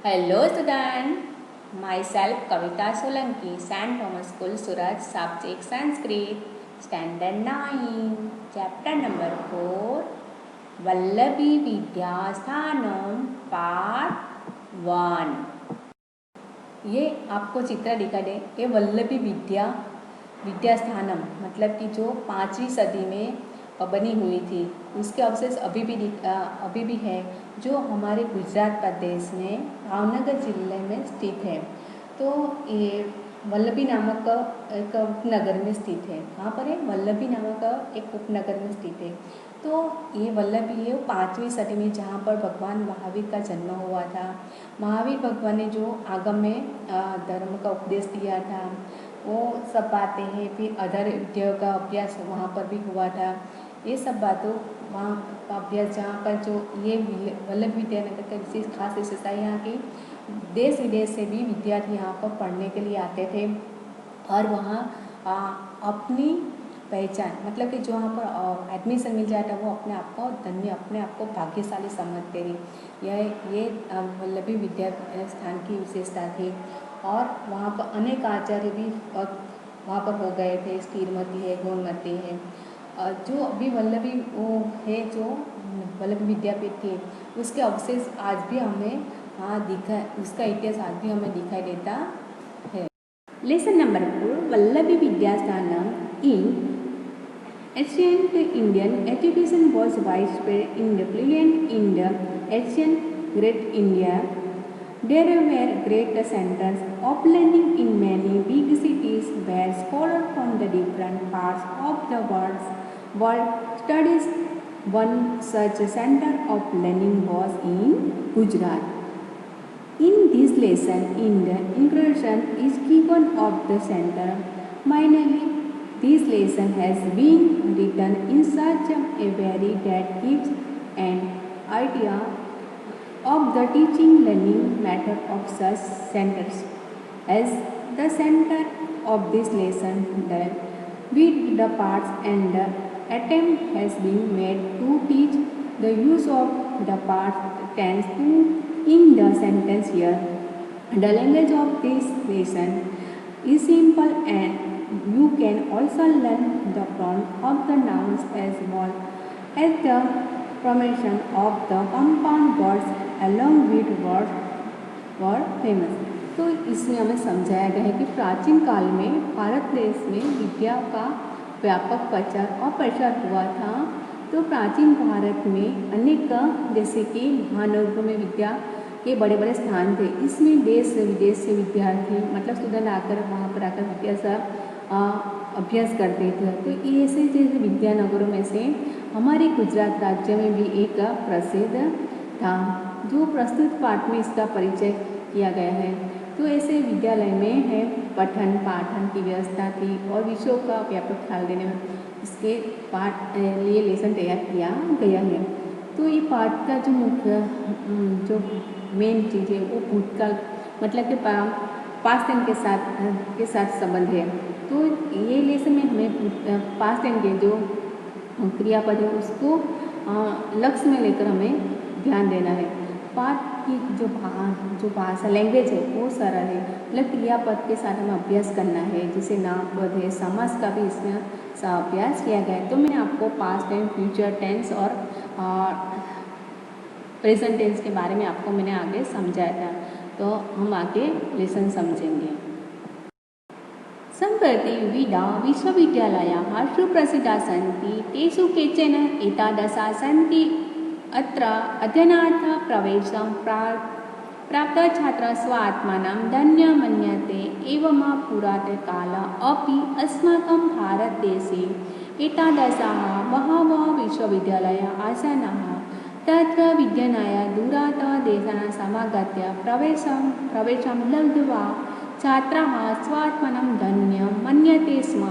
Hello student, myself Kavita Solanki, St. Thomas School, Suraj, subject Sanskrit, Standard 9, Chapter number 4, Vallabi Vidyasthanam, Part 1. ये आपको चित्र दिखा दे, ये वल्लभी विद्यास्थानम मतलब कि जो 5वीं सदी में बनी हुई थी, उसके अवशेष अभी भी है, जो हमारे गुजरात प्रदेश में भावनगर जिले में स्थित है। तो ये वल्लभी नामक एक उपनगर में स्थित है। कहाँ पर है? वल्लभी नामक एक उपनगर में स्थित है। तो ये वल्लभी है 5वीं सदी में, जहाँ पर भगवान महावीर का जन्म हुआ था। महावीर भगवान ने जो आगम में धर्म का उपदेश दिया था, वो सब बातें हैं। फिर अधर विद्या का अभ्यास वहाँ पर भी हुआ था। ये सब बातों वहाँ का अभ्यास, जहाँ पर जो ये वल्लभ विद्यानगर का विशेष खास विशेषता यहाँ की, देश विदेश से भी विद्यार्थी यहाँ पर पढ़ने के लिए आते थे और वहाँ अपनी पहचान मतलब कि जो वहाँ पर एडमिशन मिल जाता वो अपने आप को धन्य, अपने आप को भाग्यशाली समझते थे। ये वल्लभी विद्यास्थान की विशेषता थी। और वहाँ पर अनेक आचार्य भी वहाँ पर हो गए थे। स्थिरमती है, गौणमती है, जो अभी वल्लभी वो है, जो वल्लभी विद्यापीठ थी, उसके अवशेष आज भी हमें उसका इतिहास आज भी हमें दिखाई देता है। Lesson number 4, Vallabhi Vidyasthanam. In ancient Indian education was widespread in the ancient Great India. There were great centers of learning in many big cities where scholars from the different parts of the world studied. One such center of learning was in Gujarat. In this lesson, the introduction is given of the center. Mainly, this lesson has been written in such a way that gives an idea of the teaching learning method of such centers. As the center of this lesson, with the parts and the attempt has been made to teach the use of the past tense in the sentence here. The language of this lesson is simple, and you can also learn the form of the nouns as well as the formation of the compound words along with word famous. तो इसमें हमें समझाया गया है कि प्राचीन काल में भारत देश में विद्या का व्यापक प्रचार और प्रसार हुआ था। तो प्राचीन भारत में अनेक जैसे कि महानगरों में विद्या के बड़े बड़े स्थान थे। इसमें देश विदेश से विद्यार्थी मतलब स्टूडेंट आकर वहाँ पर आकर विद्या अभ्यास करते थे। तो ऐसे जैसे विद्यानगरों में से हमारे गुजरात राज्य में भी एक प्रसिद्ध था, जो प्रस्तुत पाठ में इसका परिचय किया गया है। तो ऐसे विद्यालय में है पठन पाठन की व्यवस्था थी और विषयों का व्यापक ख्याल देने में इसके पाठ लिए लेसन तैयार किया गया है। तो ये पाठ का जो मुख्य जो मेन चीज़ है वो भूतकाल मतलब कि पास्ट टेंस के साथ संबंध है। तो ये लेसन में हमें पास्ट टेंस के जो क्रियापद है उसको लक्ष्य में लेकर हमें ध्यान देना है। पाठ की जो भाषा लैंग्वेज है वो सरल है, मतलब क्रियापद के साथ हमें अभ्यास करना है। जैसे नाम पद है, समास का भी इसमें अभ्यास किया गया है। तो मैंने आपको पास्ट टेंस, फ्यूचर टेंस और प्रेजेंट टेंस के बारे में आपको मैंने आगे समझाया था। तो हम आगे लेसन समझेंगे। सम्प्रति विदा विश्वविद्यालयाः सुप्रसिद्धाः सन्ति। तेषु केचन एतादृशाः सन्ति अत्र अध्ययनार्थं प्रवेशं प्राप्तः छात्रः स्वात्मानं धन्यं मन्यते। एवं पुरातनकाले अपि अस्माकं भारतदेशे एतादृशाः बहवः विश्वविद्यालयाः आसन्। तत्र विद्यानाय दूरदेशात् समागत्य प्रवेशं लब्ध्वा छात्राः स्वात्मानं धन्यं मन्यते स्म।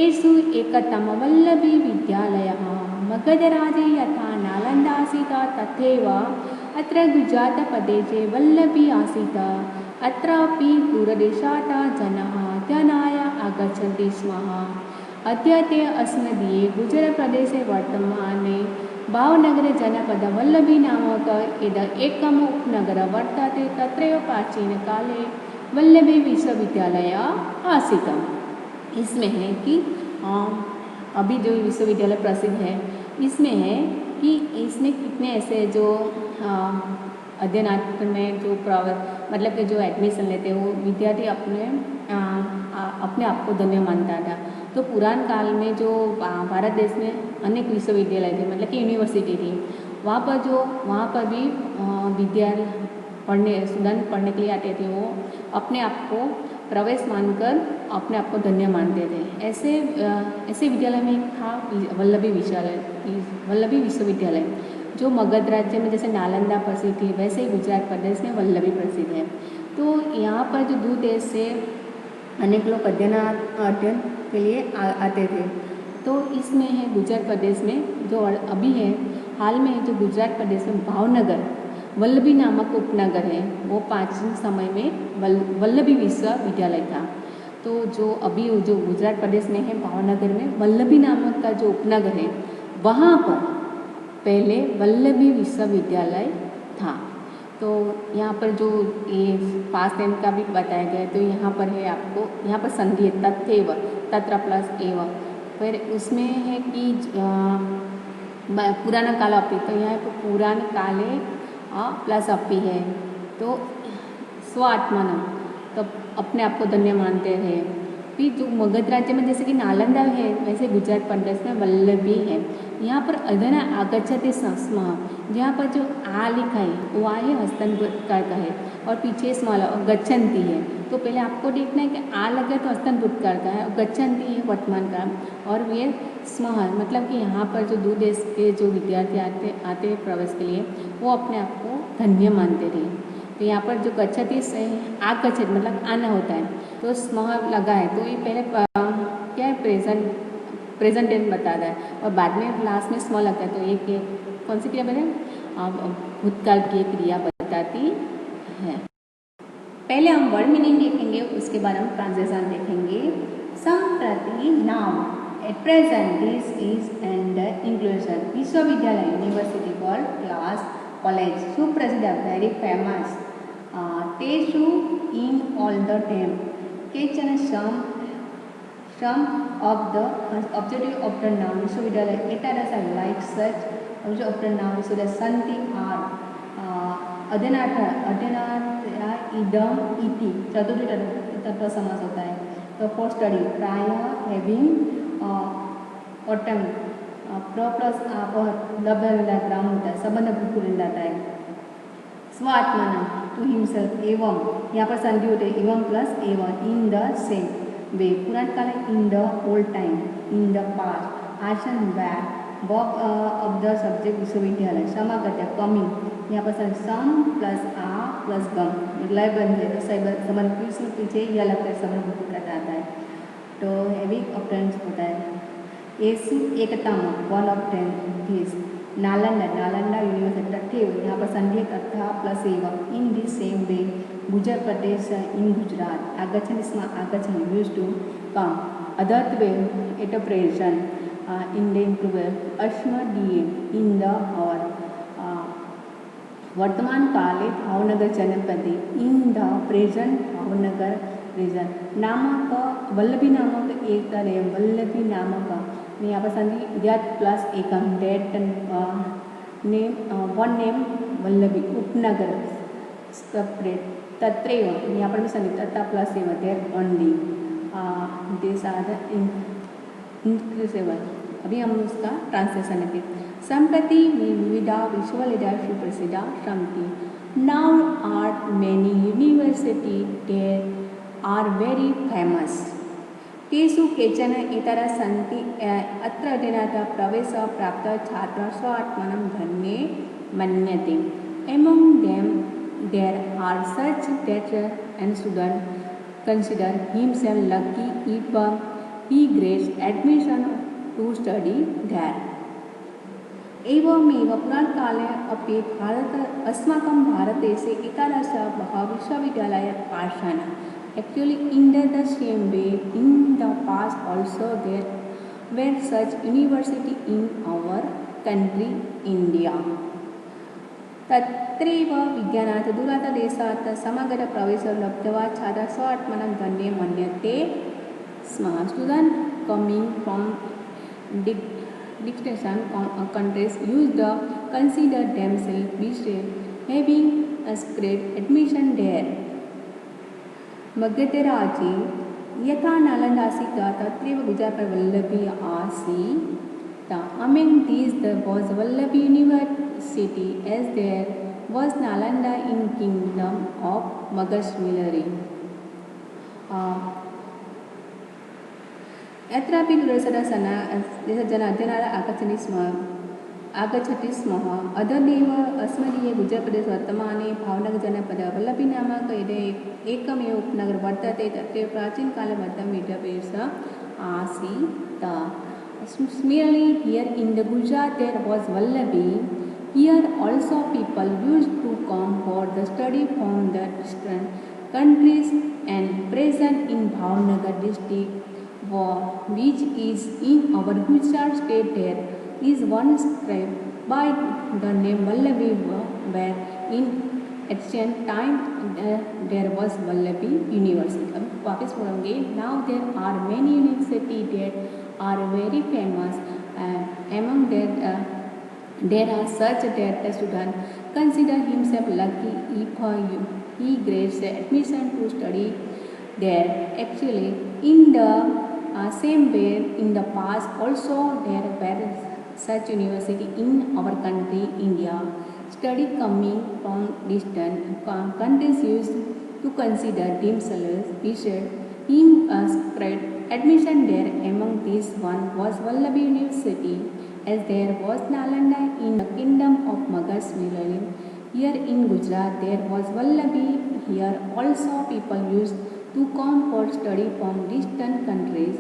एषु एकतमः वल्लभी विद्यालयः मगधराजे यथा नालन्दा आसीत् तथैव अत्र गुजरातप्रदेशे वल्लभी आसीत्। अत्रापि दूरदेशात् जनाः अध्ययनाय आगच्छन्ति स्म। अद्यत्वे अस्मदीये गुजरातप्रदेशे वर्तमाने भावनगरे जनपद वल्लभी नामक इद एकम उपनगर वर्तते तत्रैव प्राचीनकाले वल्लभी विश्वविद्यालय आसीत्। इसमें है कि अभी जो विश्वविद्यालय प्रसिद्ध है इसमें है कि इसमें कितने ऐसे जो अध्ययनार्थ में जो मतलब कि जो एडमिशन लेते हैं वो विद्यार्थी अपने आप को धन्य मानता था। तो पुरान काल में जो भारत देश में अनेक विश्वविद्यालय थे, मतलब कि यूनिवर्सिटी थी, वहाँ पर भी स्टूडेंट पढ़ने के लिए आते थे, वो अपने आप को प्रवेश मानकर अपने आप को धन्य मानते थे। ऐसे विद्यालय में एक था वल्लभी विश्वविद्यालय, जो मगध राज्य में जैसे नालंदा प्रसिद्ध थी, वैसे ही गुजरात प्रदेश में वल्लभी प्रसिद्ध है। तो यहाँ पर जो दूर देश से अनेक लोग अध्ययन के लिए आते थे। तो इसमें है गुजरात प्रदेश में जो अभी है हाल में जो गुजरात प्रदेश में भावनगर वल्लभी नामक उपनगर है, वो प्राचीन समय में वल्लभी विश्वविद्यालय था। तो जो अभी जो गुजरात प्रदेश में है भावनगर में वल्लभी नामक का जो उपनगर है, वहाँ पर पहले वल्लभी विश्वविद्यालय था। तो यहाँ पर जो ये पास्ट टाइम का भी बताया गया है, तो यहाँ पर है आपको, यहाँ पर संधि है तथैव, तत्र प्लस एव, फिर उसमें है कि पुराना काल अपि, तो यहाँ पर पुरान काले प्लस अपि है। तो स्व आत्मानम, तो अपने आप को धन्य मानते हैं। फिर जो मगध राज्य में जैसे कि नालंदा है, वैसे गुजरात प्रदेश में वल्लभी है। यहाँ पर अध्ययन आगच्छति स्म, जहाँ पर जो आ लिखा है वो आ है हस्तनभूतकाल का है, और पीछे स्मॉल और गच्छन्ति है। तो पहले आपको देखना है कि आ लगे तो हस्तनभूतकाल का है, और गच्छन्ति है वर्तमान काल, और ये स्म है, मतलब कि यहाँ पर जो दूर देश के जो विद्यार्थी आते प्रवेश के लिए, वो अपने आप को धन्य मानते थे। तो यहाँ पर जो गच्छति से आगच्छति मतलब आना होता है, तो स्म लगा है, तो ये पहले क्या है प्रेजेंट टेंस बताता है, और बाद में लास्ट में स्म लगता है। तो एक कौन सी क्रिया बने, भूतकाल की क्रिया बताती है। पहले हम वर्ड मीनिंग देखेंगे, उसके बाद हम ट्रांसलेशन देखेंगे। संप्रति now, at present this is and inclusion विश्वविद्यालय यूनिवर्सिटी फॉर क्लास कॉलेज सुप्रसिद्ध वेरी फेमस तेषु इन ऑल द टेम केचन some of the objective of the noun विश्वविद्यालय एटादश like such objective of the noun विश्वविद्यालय संति are अध्ययनार्थ इदम इति चतुर्थी तत्व समास होता है। तो फॉर स्टडी प्राय हैविंग ऑटम प्र प्लस आप ग्राम होता है, संबंध बिल्कुल जाता है। स्व आत्माना टू हिमसेल्फ, एवं यहाँ पर संधि होते हैं एवं प्लस एवं, इन द सेम वे पुरान काल in the old time, in the past आसन वैर वर्क ऑफ द सब्जेक्ट विश्वविद्यालय समागत कमिंग, यहाँ पर सम प्लस आ प्लस गम लय बन है, तो संबंध पीछे यह लगता है संबंध बिल्कुल आता है। तो हैविंग ऑप्टेंस होता है। एसु एकतम one of ten this Nalanda university तथैव, यहाँ पर संधि तथा प्लस एवं, in this same way Gujarat प्रदेश इन गुजरात आगच्छति स्म आगच्छति यूज्ड टू कम अदर्थ way at a present in the इंप्रूवर अश्म डीए इन द आवर वर्तमान काले भावनगर जनपदे in the present Bhavnagar region नामक वल्लभी नामक एक तरह वल्लभी नामक, यहाँ पर संधि दैट प्लस एकम that name one name Vallabhi उपनगर सेपरेट तत्रैव, यहाँ पर भी संधि तथा प्लस एवं there only this are the inclusive. अभी हम उसका ट्रांसलेशन लेते हैं। संप्रति विविधा विश्वविद्यालय सुप्रसिद्धा सन्ति now are many university there are very famous तेषु केचन इतरः सन्ति अत्र अध्ययनार्थं प्रवेशः प्राप्तः छात्रः स्व आत्मानं धन्ये मन्यते। Among them there are such that an student consider himself lucky if he gets admission to study there. एवमेव पुराणकाले अपि अस्माकं भारतदेशे एतादृशः बहवः विश्वविद्यालयाः आसन्। Actually, in the same way, in the past also there were such university in our country India. तत्रैव विज्ञानात् दूरदेशात् समग्रप्रवेशो लब्ध्वा छात्रः स्वात्मनं धन्यं मन्यते स्म. Students coming from distant countries used to consider themselves blessed, having secured admission there. मगधराजे यथा नालन्दासीता तत्रैव गुजरातवल्लभी आसीत्. Among these there was Vallabhi University, as there was Nalanda in kingdom of Magadha. यत्रापि दूरदेशजन अध्ययनाय आगच्छति स्म. अधुनैव अस्मदीये गुजरातप्रदेशे वर्तमाने भावनगरजनपदे वल्लभीनामक एकमेव उपनगरं वर्तते. तत्रैव प्राचीनकालबद्धं विद्यापीठम् आसीत्. Similarly, here in the Gujarat there was Vallabhi. Here also people used to come for the study from the distant countries, and present in Bhavnagar district, which is in our Gujarat state, there is one scribe by the name Vallabhi, where in ancient time there was Vallabhi University. अब वापस बोलेंगे. Now there are many universities that are very famous. Among that there are such that the student consider himself lucky if he gets admission to study there. Actually, in the same way, in the past also there were such university in our country India. Study coming from distant countries used to consider themselves blessed, him spread admission there. Among these one was Vallabhi University, as there was Nalanda in the kingdom of Magadha. Here in Gujarat there was Vallabhi. Here also people used to come for study from distant countries.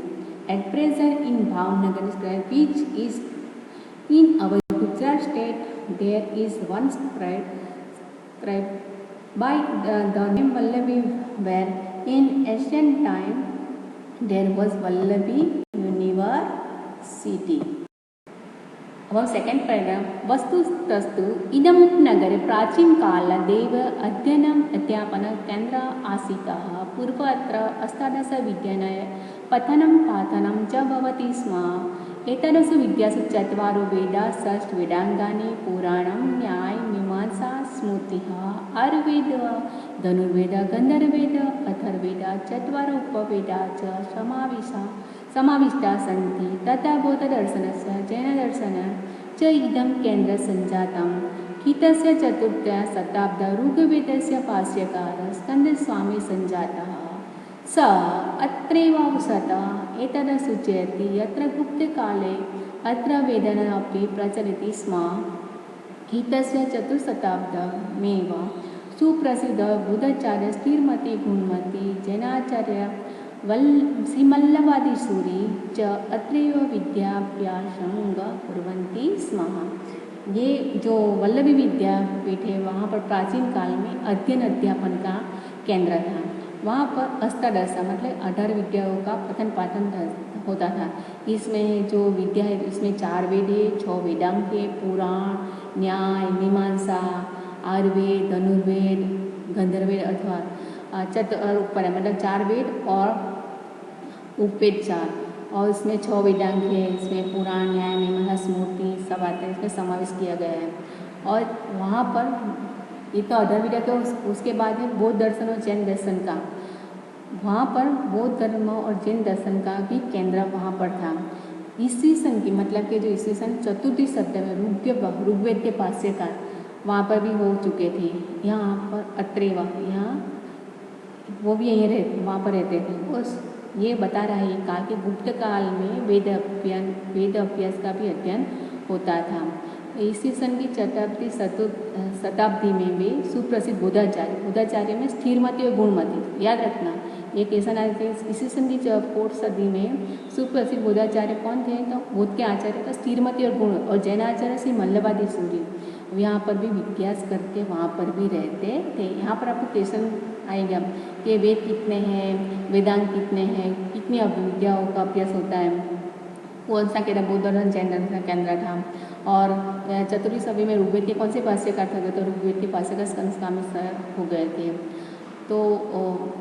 At present in Bhavnagar, which is in our Gujarat state, there is one scribe by the name Vallabhi, where in ancient time there was Vallabhi University. अब second paragraph. वस्तुतस्तु इदं नगरे प्राचीनकालदेव अध्ययनम् अध्यापन केन्द्र आसीत्. पूर्व अत्र अष्टादश विद्यालय पठनं पाठनं च भवति स्म. एतादृशु विद्यासु चत्वारो वेदाः, षट् वेदाङ्गानि, पुराणं, न्याय, मीमांसा, स्मृतिः, आयुर्वेदः, धनुर्वेदः, गन्धर्ववेदः, अथर्ववेदः, चत्वारो उपवेदाः च समाविष्टाः सन्ति. तथा बौद्धदर्शनस्य जैनदर्शनं च इदं केन्द्रं सञ्जातं. कितस्य चतुर्थ्या शताब्दे ऋग्वेदस्य भाष्यकारः स्कन्दस्वामी सञ्जातः. स अत्रैव वसत्. एतद् सूचयति यत्र गुप्तकाले अत्र वेदना अपि प्रचलति स्म. कितस्य चतुर्थशताब्दमेव सुप्रसिद्ध बुद्धाचार्य स्थिरमति गुणमति जैनाचार्य श्रीमल्लवादीसूरी च अत्रैव विद्याभ्यासं कुर्वन्ति स्म. ये जो वल्लभी विद्यापीठ है वहाँ पर प्राचीन काल में अध्ययन अध्यापन का केंद्र था. वहाँ पर अष्टादश मतलब 18 विद्याओं का पठन पाठन होता था. इसमें जो विद्या है इसमें 4 वेद है, 6 वेदांग है, पुराण, न्याय, मीमांसा, आयुर्वेद, धनुर्वेद, गंधर्ववेद अथवा ऊपर मतलब 4 वेद और उपवेद 4, और इसमें 6 वेदांग है. इसमें पुराण, न्याय, मीमांसा, स्मृति सब आते हैं. इसमें समावेश किया गया है. और वहाँ पर ये तो अधर्विदा के उसके बाद है बौद्ध दर्शन और जैन दर्शन का. वहाँ पर बौद्ध धर्म और जैन दर्शन का भी केंद्र वहाँ पर था. ईस्वी सन की मतलब कि जो ईस्वी सन 4वीं सदी में ऋग्वेद के भाष्यकार वहाँ पर भी हो चुके थे. यहाँ पर अत्रेवा यहाँ वो भी यहीं वहाँ पर रहते थे. उस ये बता रहा है काल के गुप्त काल में वेद अभ्यास का भी अध्ययन होता था. ईस्वी सन की 4वीं शताब्दी में भी सुप्रसिद्ध बुद्धाचार्य में स्थिरमति और गुणमति याद रखना. एक ऐसा नाम थे. ईस्वी सन की 4वीं सदी में सुप्रसिद्ध बुद्धाचार्य कौन थे? तो बुद्ध के आचार्य का स्थिरमति और गुण, और जैनाचार्य श्री मल्लवादीसूरी यहाँ पर भी विद्यास करके वहाँ पर भी रहते थे. यहाँ पर आपको क्वेश्चन आएगा कि वेद कितने हैं, वेदांग कितने हैं, कितनी विद्याओं का अभ्यास होता है. कौन सा केंद्र, बौद्ध धर्म जैन धर्म का केंद्र था। और चतुर्थी सदी में ऋग्वेद के कौन से भाष्यकार थे, तो ऋग्वेद के भाष्यकार स्कंदकामी हो गए थे। तो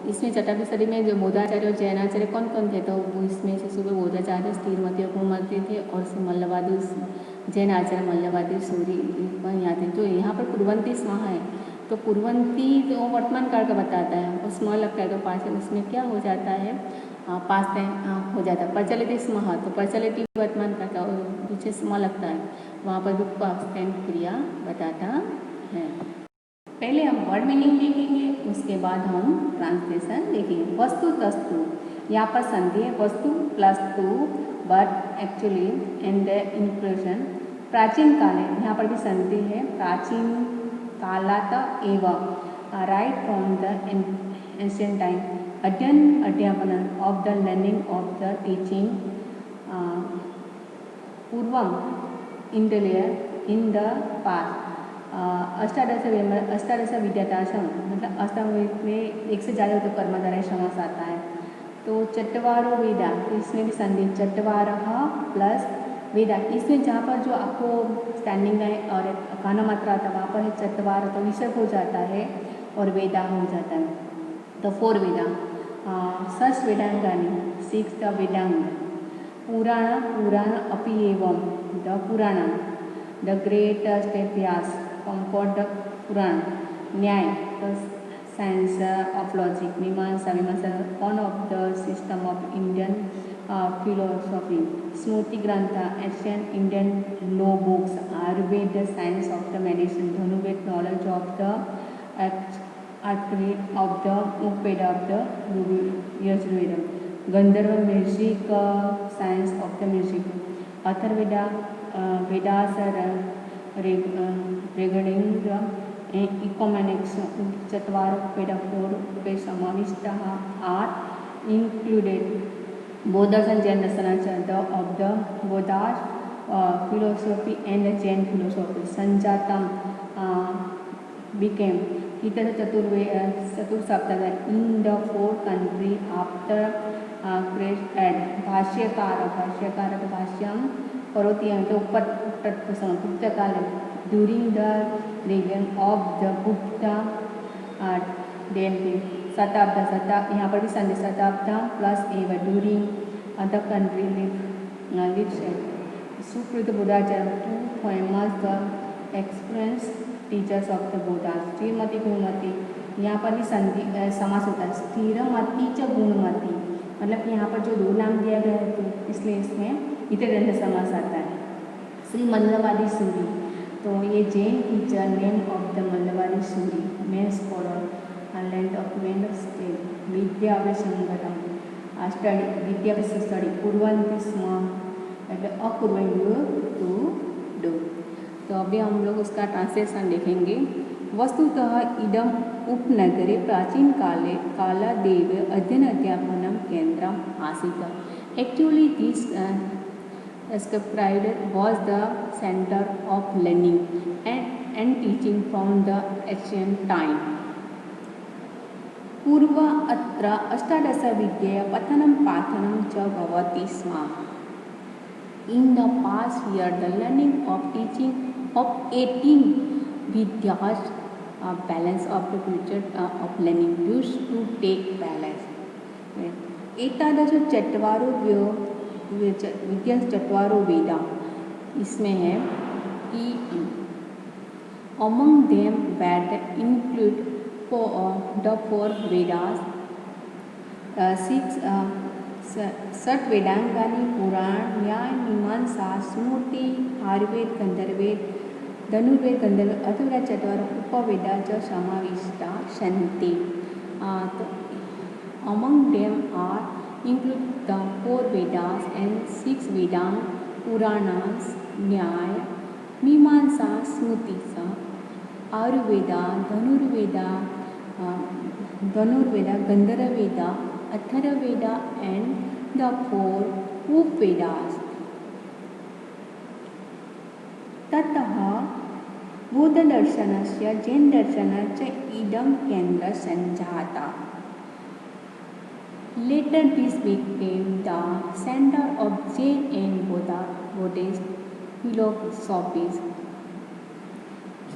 इसमें चतुर्थी सदी में जो बौद्धाचार्य और जैनाचार्य कौन कौन थे, तो वो इसमें से सुबह बौद्धाचार्य स्थिरमती और गुणमती थे, और मल्लवादी जैन आचार्य मल्लवादी सूरी यहाँ थे। तो यहाँ पर कुर्वंती स्म है, तो कुर्वंती तो वर्तमान काल का बताता है, और स्म लगता है तो पास उसमें क्या हो जाता है, पास हो जाता है। प्रचलित स्म, तो प्रचलित वर्तमान काल का, और पीछे स्म लगता है, वहाँ पर भी पास्ट क्रिया बताता है। पहले हम वर्ड मीनिंग देखेंगे, उसके बाद हम ट्रांसलेशन देखेंगे। वस्तु तस्तु, यहाँ पर संधि है वस्तु प्लस तु, but actually in the inclusion प्राचीन काल है, यहाँ पर भी संधि है प्राचीन कालात एवं, right from the ancient time, अध्ययन अध्यापन of the learning of the teaching पूर्वम इन द पास्ट, अष्टादश विद्यार्थाश्रम, मतलब अष्टांग में एक से ज़्यादा तो कर्मधारय समास आता है। तो चट्टवारो वेदा, तो इसमें भी संधि चट्टवारः प्लस वेदा, इसमें जहाँ पर जो आपको स्टैंडिंग है और काना मात्रा आता है वहाँ पर है चट्टवार, तो विसर्ग हो जाता है और वेदा हो जाता है। तो 4 वेदा, षष्ठ वेदांगानी, 6 द वेदांग, पुराण अपि एवं the Purana, the greatest Vyasa comfort the Purana, Nyaya the science of logic, Mimamsa one of the system of Indian philosophy, स्मृति ग्रंथ Asian Indian law books, Ayurveda the science of the medicine, Dhanurveda knowledge of the art of the Upaveda of the Yajurveda, Gandharva music science of the music, Atharvaveda Vedas regarding economics, चत्वारो वेदा 4 पे समाविष्टः are included बौद्ध दर्शन जैन दर्शन of the Bauddhas philosophy and Jain philosophy, संजातम became इतर चतुर्सप्तक in the 4 country after Christ एड, भाष्यकार तो भाष्यम करोति, तो पुस्तकाल during the region of the Buddha शताब्द, यहाँ पर भी संधि शताब्द प्लस एव ड्यूरिंग द कंट्री लिव्स सुकृत बुद्धाचार्य 2 famous the experience teachers of the Buddha, Sthiramati Gunamati, यहाँ पर भी संधि समास होता है स्थिरमती च गुणमती, मतलब यहाँ पर जो 2 नाम दिया गया है तो इसलिए इसमें इतरदंड समास आता है। श्री मल्लवादी सूरी, तो ये Jain teacher name of the Mallavadi Suri, main scholar land of main state, विद्याभ्यासंगतम स्टडी, विद्याभ्यास स्टडी, कुर्वन्ति स्म, એટલે अकुर्वन्ति टू डू। तो अभी हम लोग उसका ट्रांसलेशन देखेंगे। वस्तुतः इदम उपनगरे प्राचीन काले कालादेव अध्ययन अध्यापनम केंद्रम आसीत्। Actually this scribed was the center of learning and teaching from the ancient time. पूर्व अत्र अष्टादश विद्या पठनं पाठनं च भवति स्म। In the past year, the learning of teaching of 18 vidyas, balance of the future of learning used to take place. एतादश चत्वारो विद्या चत्वारो वेदा, इसमें है कि among them were include the 4 Vedas, 6 षट वेदांगानी, पुराण, न्याय, मीमांसा, स्मृति, आयुर्वेद, गंधर्वेद, धनुर्वेद, गंधर्व, अथर्ववेद, चत्वार उपवेदा च समाविष्टा सन्ति। तो among them are include the 4 Vedas and 6 Vedang, Puranas, न्याय, मीमांसा, स्मृति, आयुर्वेदा, धनुर्वेदा, गंधर्ववेदा, अथर्ववेदा and the 4 उपवेदास। ततः बौद्धदर्शनस्य जैनदर्शनस्य इदं केन्द्रं सञ्जाता। Later this became the center of Jain and Buddhist philosophies.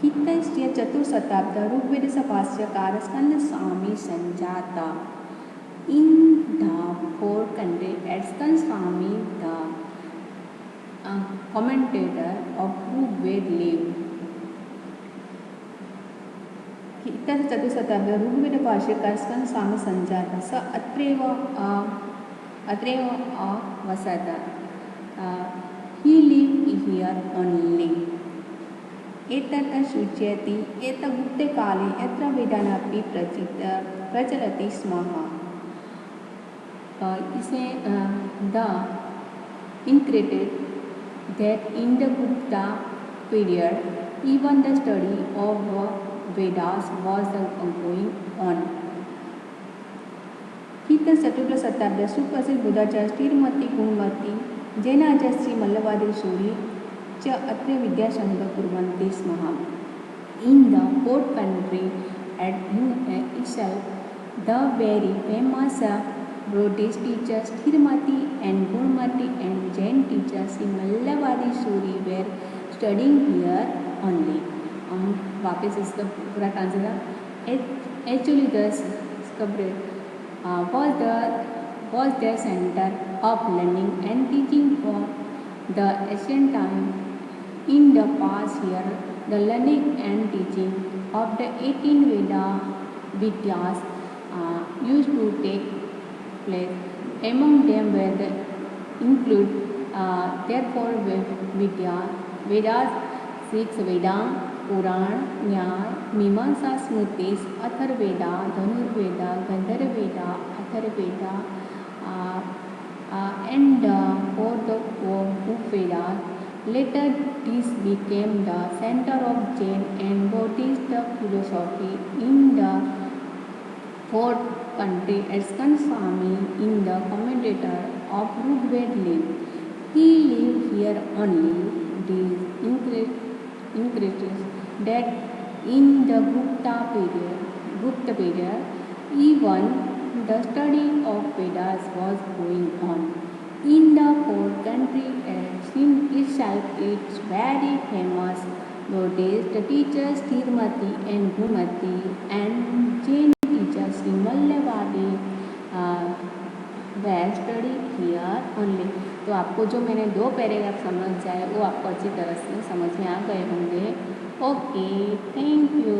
ख्रिस्तस्य चतुर्थशताब्द ऋग्वेदस्य भाष्यकार स्कंद स्वामी संजाता. In the fourth country at Skand Swami, the commentator of Rigveda lived. ख्रिस्तस्य चतुर्थशताब्द Rigveda भाष्यकार स्कंद स्वामी संजाता. स अत्रैव वसत. He lived here only. एतत् सूचयति यत् गुप्तकाले यत्र वेदानापि प्रचलति स्म. इसे the indicated that in the Gupta period even the study of Vedas was going on. चतुर्थ शताब्द सुप्रसिद्ध बुद्धाचार्य स्थिरमति गुणमति जैनाचार्य मल्लवादी सूरी च अत्र विद्यासंग कुर्वन्ति स्म. In the fourth country at itself, the very famous Buddhist teachers Sthirmati and Gunmati and Jain teachers Mallavadi Suri were studying here only. वापस इसका पूरा translation. Actually, the Skabrid was the center of learning and teaching for the ancient time. In the past here, the learning and teaching of the 18 Vidyas used to take place. Among them were the include therefore Vedas, 6 Veda, Puran, Nyaya, Mimamsa, Smritis, Atharvaveda, Dhanurveda, Gandharvaveda, Atharvaveda, and 4th Vedas. Later, this became the center of Jain and Buddhist philosophy. In the fourth country, as Skand Swami, in the commentator of Rigveda lived. He lived here only. This increases that in the Gupta period, even the study of Vedas was going on. In the fourth country, in itself, it's very famous Buddhist teachers Sthirmati and Gunmati and Jain teachers Mallavadi were studying here only. तो आपको जो मैंने 2 paragraph समझ जाए वो आपको अच्छी तरह से समझ में आ गए होंगे. Okay, thank you.